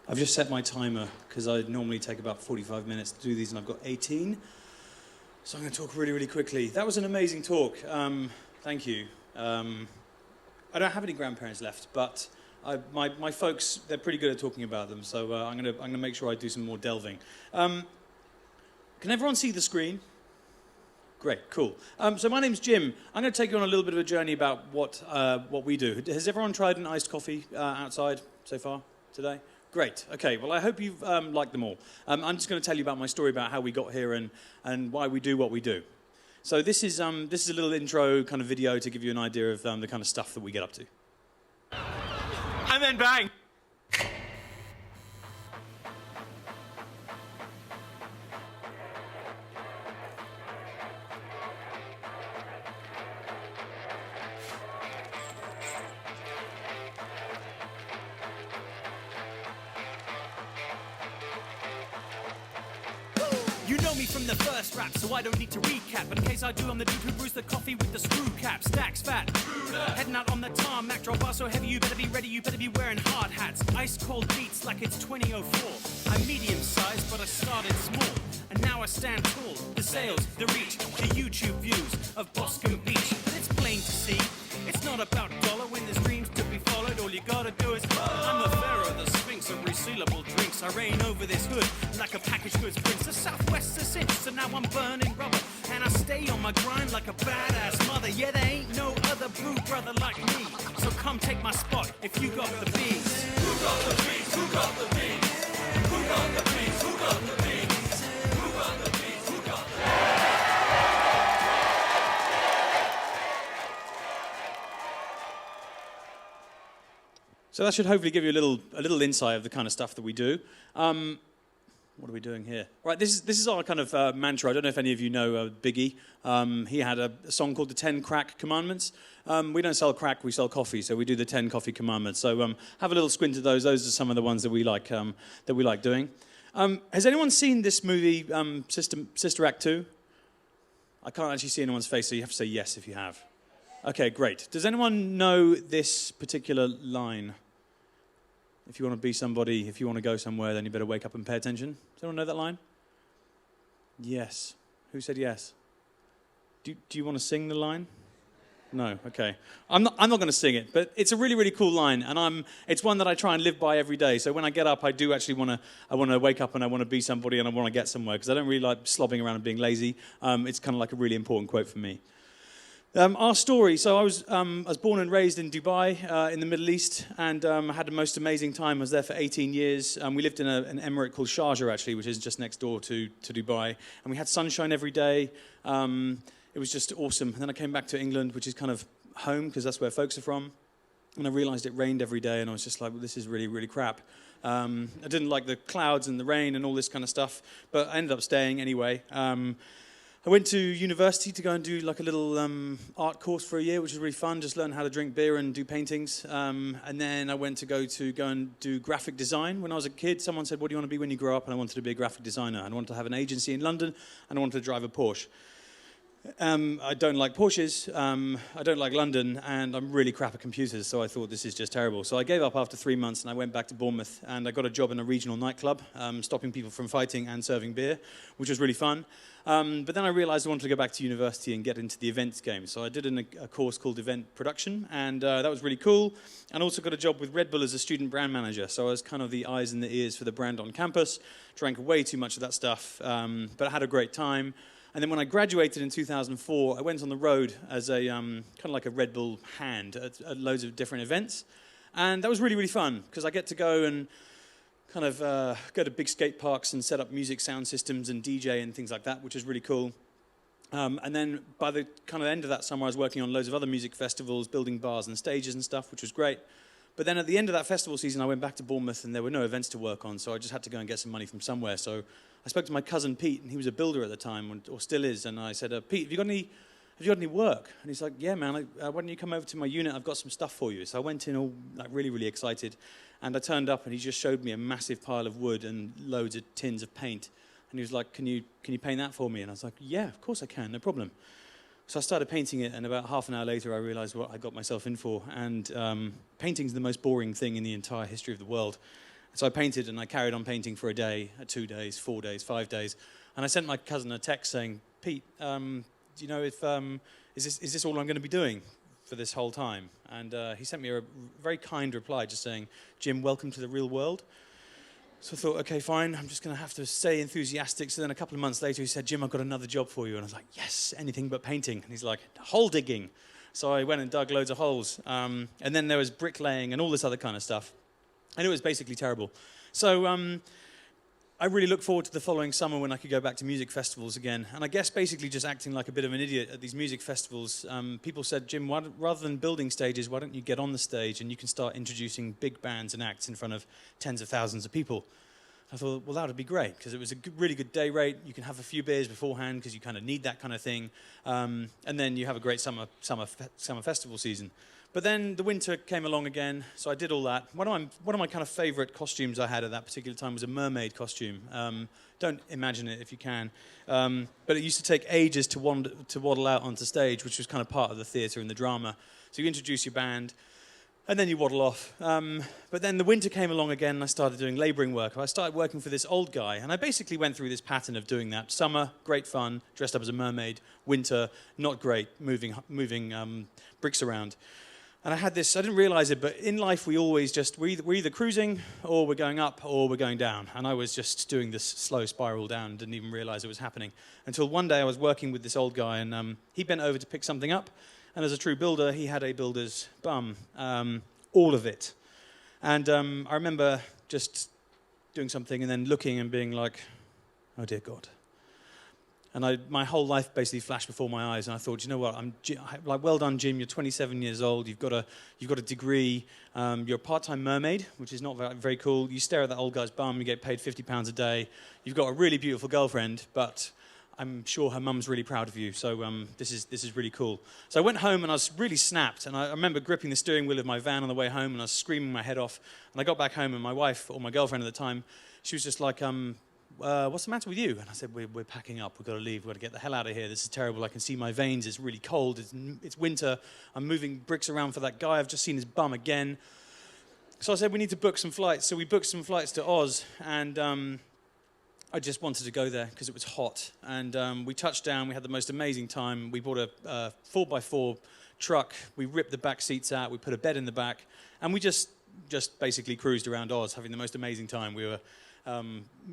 I've just set my timer because I normally take about 45 minutes to do these, and I've got 18. So I'm going to talk really, really quickly. That was an amazing talk. Thank you. I don't have any grandparents left, but my folks, they're pretty good at talking about them, so I'm going to make sure I do some more delving. Can everyone see the screen? Great, cool. So my name's Jim. I'm going to take you on a little bit of a journey about what we do. Has everyone tried an iced coffee outside so far today? Great. Okay. Well, I hope you've liked them all. I'm just going to tell you about my story about how we got here and why we do what we do. So this is a little intro kind of video to give you an idea of the kind of stuff that we get up to. And then bang. You know me from the first rap, so I don't need to recap. But in case I do, I'm the dude who brews the coffee with the screw cap. Stacks fat, heading out on the tarmac. Drop bar so heavy, you better be ready, you better be wearing hard hats. Ice cold beats like it's 2004. I'm medium sized, but I started small. And now I stand tall. The sales, the reach, the YouTube views of Boston Beach. But it's plain to see, it's not about dollar when there's dreams to be followed. All you gotta do is I'm the pharaoh, the sphinx of resealable drinks. I reign over this hood like a packaged goods prince. The Southwest is cinch, so now I'm burning rubber. And I stay on my grind like a badass mother. Yeah, there ain't no other brew brother like me. So come take my spot if you got the beans. Who got the beans? Who got the beans? Who got the beans? Who got the beans? Who got the beans? Who got the beans? So that should hopefully give you a little insight of the kind of stuff that we do. What are we doing here? Right, this is our kind of mantra. I don't know if any of you know Biggie. He had a song called the 10 Crack Commandments. We don't sell crack, we sell coffee, so we do the 10 Coffee Commandments. So have a little squint at those. Those are some of the ones that we like doing. Has anyone seen this movie, Sister Act 2? I can't actually see anyone's face, so you have to say yes if you have. Okay, great. Does anyone know this particular line? If you want to be somebody, if you want to go somewhere, then you better wake up and pay attention. Does anyone know that line? Yes. Who said yes? Do you want to sing the line? No. Okay. I'm not going to sing it, but it's a really, really cool line, and it's one that I try and live by every day. So when I get up, I do actually want to wake up and I want to be somebody and I want to get somewhere because I don't really like slobbing around and being lazy. It's kind of like a really important quote for me. Our story, so I was born and raised in Dubai, in the Middle East, and I had the most amazing time. I was there for 18 years. We lived in an emirate called Sharjah, actually, which is just next door to Dubai. And we had sunshine every day. It was just awesome. And then I came back to England, which is kind of home, because that's where folks are from. And I realized it rained every day, and I was just like, well, this is really, really crap. I didn't like the clouds and the rain and all this kind of stuff, but I ended up staying anyway. I went to university to go and do like a little art course for a year, which was really fun, just learn how to drink beer and do paintings. And then I went to go and do graphic design. When I was a kid, someone said, what do you want to be when you grow up? And I wanted to be a graphic designer. And I wanted to have an agency in London, and I wanted to drive a Porsche. I don't like Porsches, I don't like London, and I'm really crap at computers, so I thought this is just terrible. So I gave up after 3 months, and I went back to Bournemouth, and I got a job in a regional nightclub, stopping people from fighting and serving beer, which was really fun. But then I realized I wanted to go back to university and get into the events game. So I did a course called event production, and that was really cool. And also got a job with Red Bull as a student brand manager. So I was kind of the eyes and the ears for the brand on campus, drank way too much of that stuff, but I had a great time. And then when I graduated in 2004, I went on the road as a kind of like a Red Bull hand at loads of different events. And that was really, really fun, because I get to go and kind of go to big skate parks and set up music sound systems and DJ and things like that, which is really cool. And then by the kind of end of that summer, I was working on loads of other music festivals, building bars and stages and stuff, which was great. But then at the end of that festival season, I went back to Bournemouth, and there were no events to work on, so I just had to go and get some money from somewhere. So I spoke to my cousin Pete, and he was a builder at the time, or still is, and I said, Pete, have you got any work? And he's like, yeah, man, why don't you come over to my unit? I've got some stuff for you. So I went in all like really, really excited, and I turned up, and he just showed me a massive pile of wood and loads of tins of paint. And he was like, can you paint that for me? And I was like, yeah, of course I can, no problem. So I started painting it, and about half an hour later, I realized what I got myself in for. And painting's the most boring thing in the entire history of the world. So I painted and I carried on painting for a day, 2 days, 4 days, 5 days. And I sent my cousin a text saying, Pete, do you know if, is this all I'm going to be doing for this whole time? And he sent me a very kind reply just saying, Jim, welcome to the real world. So I thought, okay, fine, I'm just going to have to stay enthusiastic. So then a couple of months later he said, Jim, I've got another job for you. And I was like, yes, anything but painting. And he's like, hole digging. So I went and dug loads of holes. And then there was bricklaying and all this other kind of stuff. And it was basically terrible. So I really look forward to the following summer when I could go back to music festivals again. And I guess basically just acting like a bit of an idiot at these music festivals, people said, Jim, rather than building stages, why don't you get on the stage and you can start introducing big bands and acts in front of tens of thousands of people. I thought, well, that would be great, because it was a really good day rate. You can have a few beers beforehand, because you kind of need that kind of thing. And then you have a great summer festival season. But then the winter came along again, so I did all that. One of my kind of favorite costumes I had at that particular time was a mermaid costume. Don't imagine it if you can. But it used to take ages to waddle out onto stage, which was kind of part of the theatre and the drama. So you introduce your band, and then you waddle off. But then the winter came along again, and I started doing labouring work. I started working for this old guy, and I basically went through this pattern of doing that. Summer, great fun, dressed up as a mermaid. Winter, not great, moving bricks around. And I had this, I didn't realize it, but in life we're either cruising, or we're going up, or we're going down. And I was just doing this slow spiral down and didn't even realize it was happening. Until one day I was working with this old guy, and he bent over to pick something up. And as a true builder, he had a builder's bum, all of it. And I remember just doing something and then looking and being like, oh dear God. And my whole life basically flashed before my eyes, and I thought, you know what? Well done, Jim. You're 27 years old. You've got a degree. You're a part-time mermaid, which is not very cool. You stare at that old guy's bum. You get paid £50 a day. You've got a really beautiful girlfriend, but I'm sure her mum's really proud of you. So this is really cool. So I went home and I was really snapped, and I remember gripping the steering wheel of my van on the way home, and I was screaming my head off. And I got back home, and my wife, or my girlfriend at the time, she was just like, what's the matter with you? And I said, we're packing up, we've got to leave, we've got to get the hell out of here, this is terrible, I can see my veins, it's really cold, it's winter, I'm moving bricks around for that guy, I've just seen his bum again. So I said, we need to book some flights. So we booked some flights to Oz, and I just wanted to go there because it was hot. And we touched down, we had the most amazing time. We bought a 4x4 truck, we ripped the back seats out, we put a bed in the back, and we just basically cruised around Oz, having the most amazing time. We were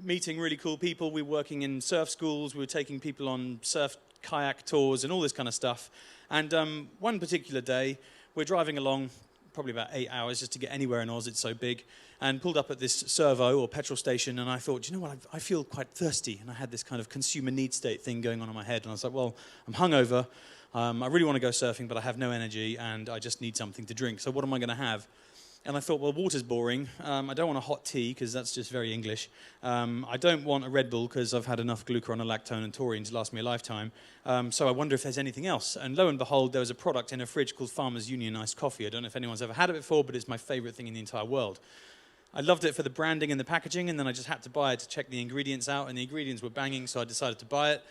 meeting really cool people. We were working in surf schools. We were taking people on surf kayak tours and all this kind of stuff. And one particular day, we're driving along, probably about 8 hours just to get anywhere in Oz. It's so big. And pulled up at this servo or petrol station. And I thought, you know what? I feel quite thirsty. And I had this kind of consumer need state thing going on in my head. And I was like, well, I'm hungover. I really want to go surfing, but I have no energy. And I just need something to drink. So what am I going to have? And I thought, well, water's boring. I don't want a hot tea, because that's just very English. I don't want a Red Bull, because I've had enough glucuron, lactone, and taurine to last me a lifetime. So I wonder if there's anything else. And lo and behold, there was a product in a fridge called Farmers Union iced coffee. I don't know if anyone's ever had it before, but it's my favorite thing in the entire world. I loved it for the branding and the packaging, and then I just had to buy it to check the ingredients out, and the ingredients were banging, so I decided to buy it.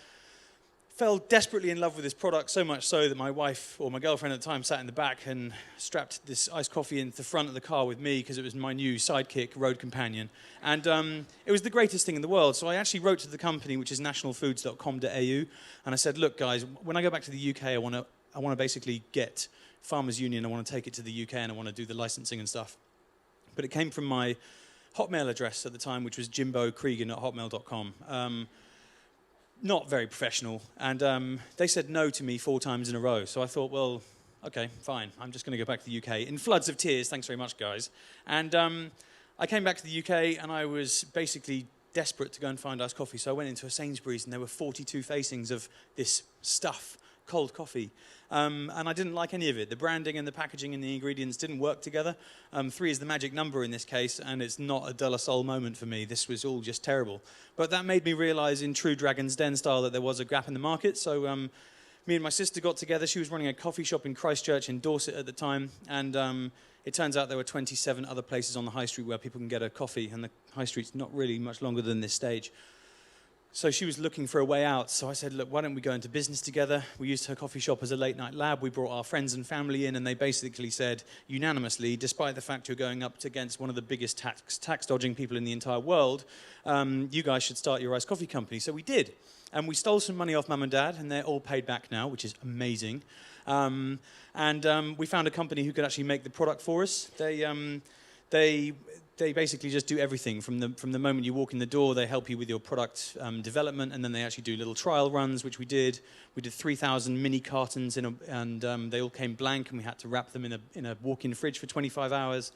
Fell desperately in love with this product, so much so that my wife, or my girlfriend at the time, sat in the back and strapped this iced coffee into the front of the car with me, because it was my new sidekick, road companion. And it was the greatest thing in the world. So I actually wrote to the company, which is nationalfoods.com.au, and I said, look, guys, when I go back to the UK, I want to basically get Farmers Union, I want to take it to the UK, and I want to do the licensing and stuff. But it came from my Hotmail address at the time, which was jimbocregan@hotmail.com. Not very professional, and they said no to me 4 times in a row. So I thought, well, okay, fine. I'm just going to go back to the UK in floods of tears. Thanks very much, guys. And I came back to the UK, and I was basically desperate to go and find iced coffee. So I went into a Sainsbury's, and there were 42 facings of this stuff, cold coffee. And I didn't like any of it. The branding and the packaging and the ingredients didn't work together. 3 is the magic number in this case, and it's not a de la Soul moment for me. This was all just terrible. But that made me realize in true Dragon's Den style that there was a gap in the market. So me and my sister got together. She was running a coffee shop in Christchurch in Dorset at the time. And it turns out there were 27 other places on the high street where people can get a coffee. And the high street's not really much longer than this stage. So she was looking for a way out. So I said, look, why don't we go into business together? We used her coffee shop as a late night lab. We brought our friends and family in, and they basically said unanimously, despite the fact you're going up against one of the biggest tax dodging people in the entire world, you guys should start your iced coffee company. So we did. And we stole some money off mum and dad, and they're all paid back now, which is amazing. We found a company who could actually make the product for us. They basically just do everything from the moment you walk in the door. They help you with your product development, and then they actually do little trial runs, which we did. We did 3,000 mini cartons, and they all came blank, and we had to wrap them in a walk-in fridge for 25 hours.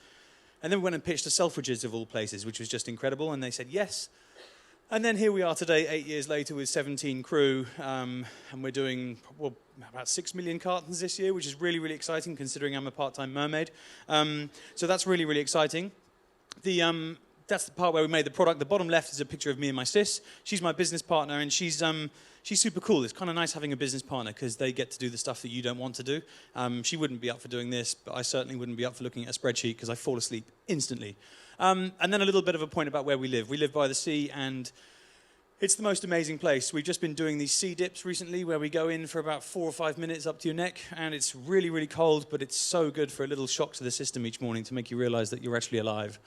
And then we went and pitched to Selfridges of all places, which was just incredible, and they said yes. And then here we are today, 8 years later, with 17 crew, and we're doing about 6 million cartons this year, which is really, really exciting, considering I'm a part-time mermaid. So that's really, really exciting. That's the part where we made the product. The bottom left is a picture of me and my sis. She's my business partner, and she's super cool. It's kind of nice having a business partner because they get to do the stuff that you don't want to do. She wouldn't be up for doing this, but I certainly wouldn't be up for looking at a spreadsheet because I fall asleep instantly. And then a little bit of a point about where we live. We live by the sea, and it's the most amazing place. We've just been doing these sea dips recently where we go in for about 4 or 5 minutes up to your neck, and it's really, really cold, but it's so good for a little shock to the system each morning to make you realize that you're actually alive.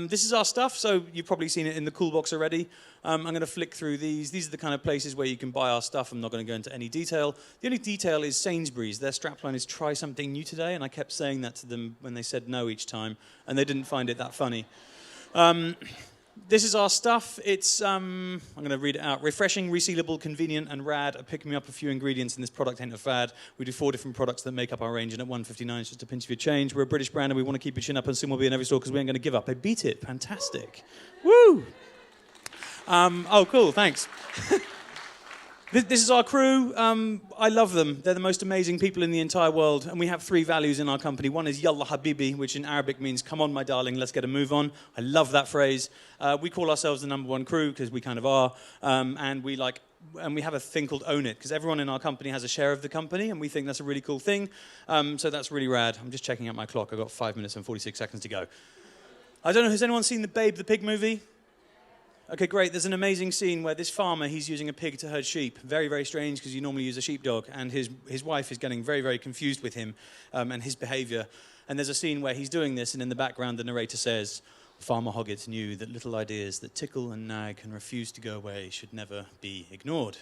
This is our stuff, so you've probably seen it in the cool box already. I'm going to flick through these. These are the kind of places where you can buy our stuff. I'm not going to go into any detail. The only detail is Sainsbury's. Their strapline is "Try something new today," and I kept saying that to them when they said no each time, and they didn't find it that funny. This is our stuff. It's, I'm going to read it out. Refreshing, resealable, convenient, and rad. I'm picking up a few ingredients in this product ain't a fad. We do 4 different products that make up our range, and at $1.59 it's just a pinch of your change. We're a British brand, and we want to keep your chin up, and soon we'll be in every store because we ain't going to give up. They beat it. Fantastic. Woo! Oh, cool. Thanks. This is our crew. I love them. They're the most amazing people in the entire world. And we have 3 values in our company. One is Yalla Habibi, which in Arabic means, come on, my darling, let's get a move on. I love that phrase. We call ourselves the #1 crew because we kind of are. And we have a thing called Own It, because everyone in our company has a share of the company, and we think that's a really cool thing. So that's really rad. I'm just checking out my clock. I've got 5 minutes and 46 seconds to go. I don't know, has anyone seen the Babe the Pig movie? Okay, great. There's an amazing scene where this farmer, he's using a pig to herd sheep. Very, very strange because you normally use a sheepdog. And his wife is getting very, very confused with him and his behavior. And there's a scene where he's doing this, and in the background the narrator says, Farmer Hoggett knew that little ideas that tickle and nag and refuse to go away should never be ignored.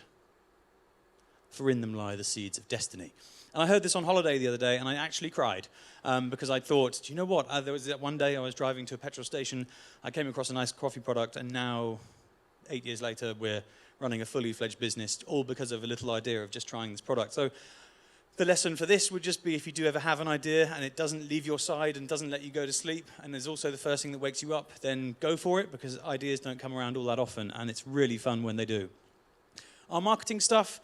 For in them lie the seeds of destiny. And I heard this on holiday the other day, and I actually cried because I thought, do you know what? There was that one day I was driving to a petrol station, I came across a nice coffee product, and now, 8 years later, we're running a fully fledged business, all because of a little idea of just trying this product. So the lesson for this would just be, if you do ever have an idea and it doesn't leave your side and doesn't let you go to sleep, and there's also the first thing that wakes you up, then go for it, because ideas don't come around all that often, and it's really fun when they do. Our marketing stuff.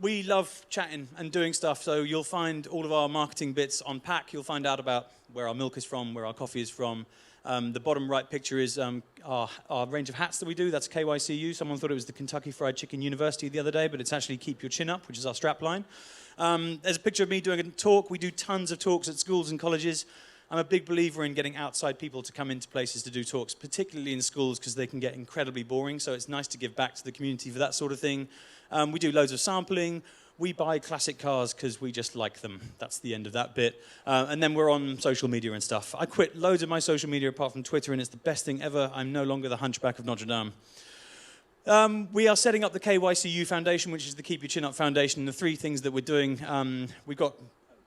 We love chatting and doing stuff, so you'll find all of our marketing bits on pack. You'll find out about where our milk is from, where our coffee is from. The bottom right picture is our range of hats that we do. That's KYCU. Someone thought it was the Kentucky Fried Chicken University the other day, but it's actually Keep Your Chin Up, which is our strapline. There's a picture of me doing a talk. We do tons of talks at schools and colleges. I'm a big believer in getting outside people to come into places to do talks, particularly in schools, because they can get incredibly boring, so it's nice to give back to the community for that sort of thing. We do loads of sampling. We buy classic cars because we just like them. That's the end of that bit. And then we're on social media and stuff. I quit loads of my social media apart from Twitter, and it's the best thing ever. I'm no longer the Hunchback of Notre Dame. We are setting up the KYCU Foundation, which is the Keep Your Chin Up Foundation. The 3 things that we're doing, we've got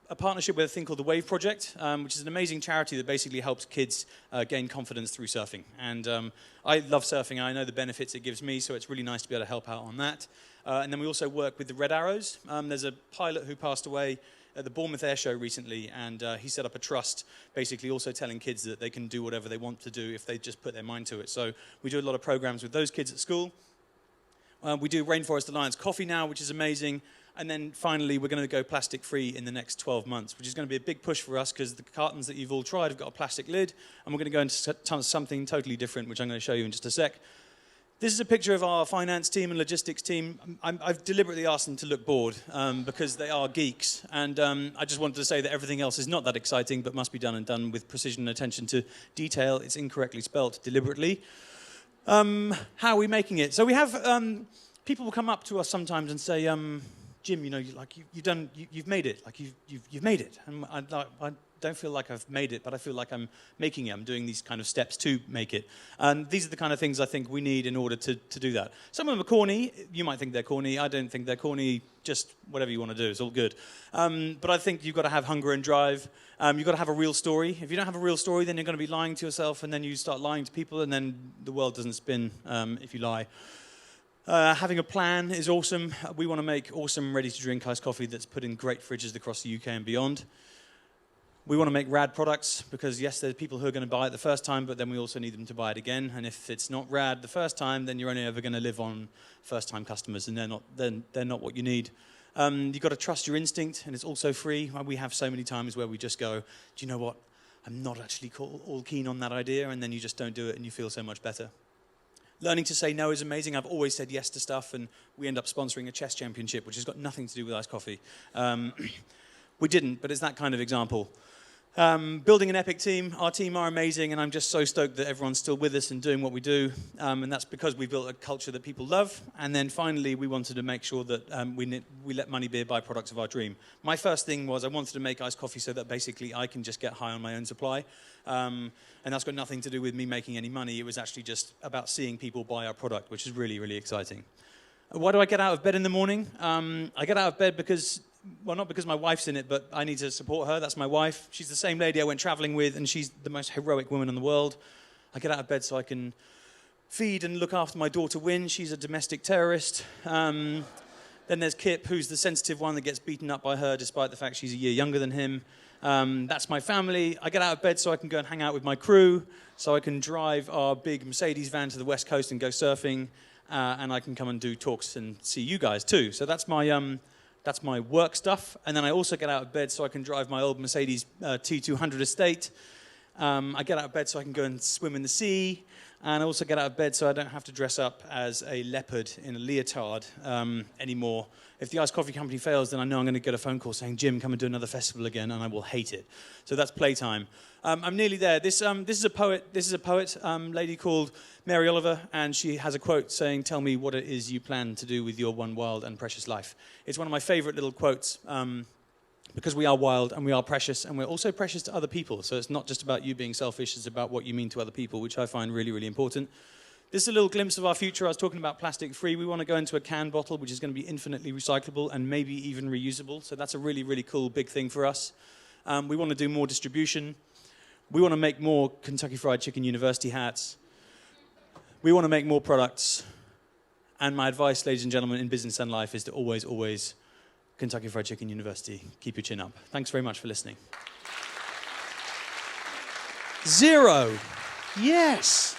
a partnership with a thing called the Wave Project, which is an amazing charity that basically helps kids gain confidence through surfing. And I love surfing, and I know the benefits it gives me, so it's really nice to be able to help out on that. And then we also work with the Red Arrows. There's a pilot who passed away at the Bournemouth Air Show recently, and he set up a trust, basically also telling kids that they can do whatever they want to do if they just put their mind to it. So we do a lot of programs with those kids at school. We do Rainforest Alliance coffee now, which is amazing. And then finally, we're going to go plastic-free in the next 12 months, which is going to be a big push for us because the cartons that you've all tried have got a plastic lid, and we're going to go into something totally different, which I'm going to show you in just a sec. This is a picture of our finance team and logistics team. I've deliberately asked them to look bored because they are geeks, and I just wanted to say that everything else is not that exciting, but must be done and done with precision and attention to detail. It's incorrectly spelt deliberately. How are we making it? So we have people will come up to us sometimes and say, Jim, you've made it. Like you've made it. And I don't feel like I've made it, but I feel like I'm making it. I'm doing these kind of steps to make it. And these are the kind of things I think we need in order to do that. Some of them are corny. You might think they're corny. I don't think they're corny. Just whatever you want to do. It's all good. But I think you've got to have hunger and drive. You've got to have a real story. If you don't have a real story, then you're going to be lying to yourself, and then you start lying to people, and then the world doesn't spin if you lie. Having a plan is awesome. We want to make awesome, ready-to-drink iced coffee that's put in great fridges across the UK and beyond. We want to make rad products because, yes, there's people who are going to buy it the first time, but then we also need them to buy it again. And if it's not rad the first time, then you're only ever going to live on first-time customers, and they're not what you need. You've got to trust your instinct, and it's also free. We have so many times where we just go, do you know what? I'm not actually all keen on that idea, and then you just don't do it, and you feel so much better. Learning to say no is amazing. I've always said yes to stuff, and we end up sponsoring a chess championship, which has got nothing to do with iced coffee. We didn't, but it's that kind of example. Building an epic team. Our team are amazing, and I'm just so stoked that everyone's still with us and doing what we do. And that's because we built a culture that people love. And then finally, we wanted to make sure that we let money be a byproduct of our dream. My first thing was I wanted to make iced coffee so that basically I can just get high on my own supply. And that's got nothing to do with me making any money. It was actually just about seeing people buy our product, which is really, really exciting. Why do I get out of bed in the morning? I get out of bed because... Well, not because my wife's in it, but I need to support her. That's my wife. She's the same lady I went traveling with, and she's the most heroic woman in the world. I get out of bed so I can feed and look after my daughter, Wynne. She's a domestic terrorist. Then there's Kip, who's the sensitive one that gets beaten up by her, despite the fact she's a year younger than him. That's my family. I get out of bed so I can go and hang out with my crew, so I can drive our big Mercedes van to the West Coast and go surfing, and I can come and do talks and see you guys too. So that's my work stuff, and then I also get out of bed so I can drive my old Mercedes T200 estate. I get out of bed so I can go and swim in the sea, and I also get out of bed so I don't have to dress up as a leopard in a leotard anymore. If the iced coffee company fails, then I know I'm going to get a phone call saying, Jim, come and do another festival again, and I will hate it. So that's playtime. I'm nearly there. This is a poet. This is a poet, lady called Mary Oliver, and she has a quote saying, tell me what it is you plan to do with your one wild and precious life. It's one of my favorite little quotes, because we are wild and we are precious, and we're also precious to other people. So it's not just about you being selfish, it's about what you mean to other people, which I find really, really important. This is a little glimpse of our future. I was talking about plastic free. We want to go into a can bottle, which is going to be infinitely recyclable and maybe even reusable. So that's a really, really cool big thing for us. We want to do more distribution. We want to make more Kentucky Fried Chicken University hats. We want to make more products. And my advice, ladies and gentlemen, in business and life is to always, always Kentucky Fried Chicken University. Keep your chin up. Thanks very much for listening. 0. Yes.